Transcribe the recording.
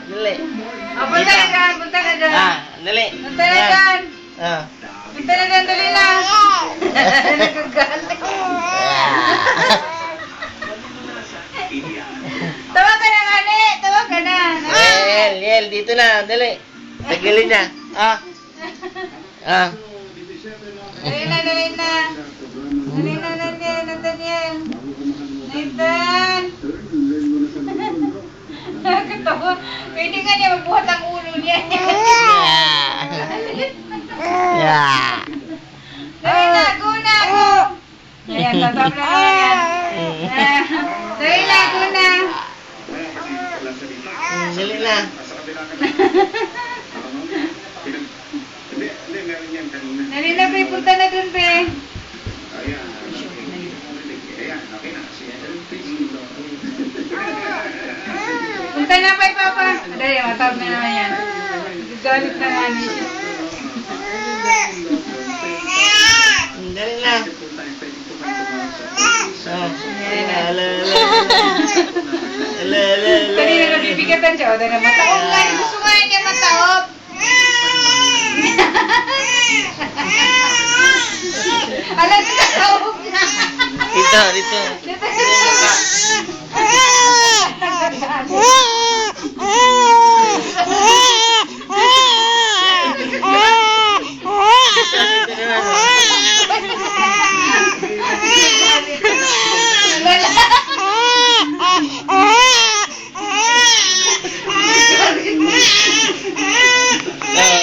Dali. Oh, punta na dyan, punta na dyan. Dali. Punta na dyan. Ah. Punta na dyan, dali na. Nagagalit. Tawag ka na, Ngani. Tawag ka na. Liel, dito na. Dali. Tagilin niya. Dali na, dali na. Dali na, Daniel, Daniel. Nathan. Nakakatawa. Pwede nga niya magbuhat ang ulo niya. Dali na, go na, go. Ayan, tatap na naman yan. Dali na, go na. Dali na. Dali na, Pe. Punta na dun, Pe. Punta na, Pe, Papa. Dali, matawag na naman yan. Galit na nga niya. Dali na. Kanina nabibigatan siya. O, dali na, mataog nga. Gusto nga niya mataog. Alam, nataog na. Dito.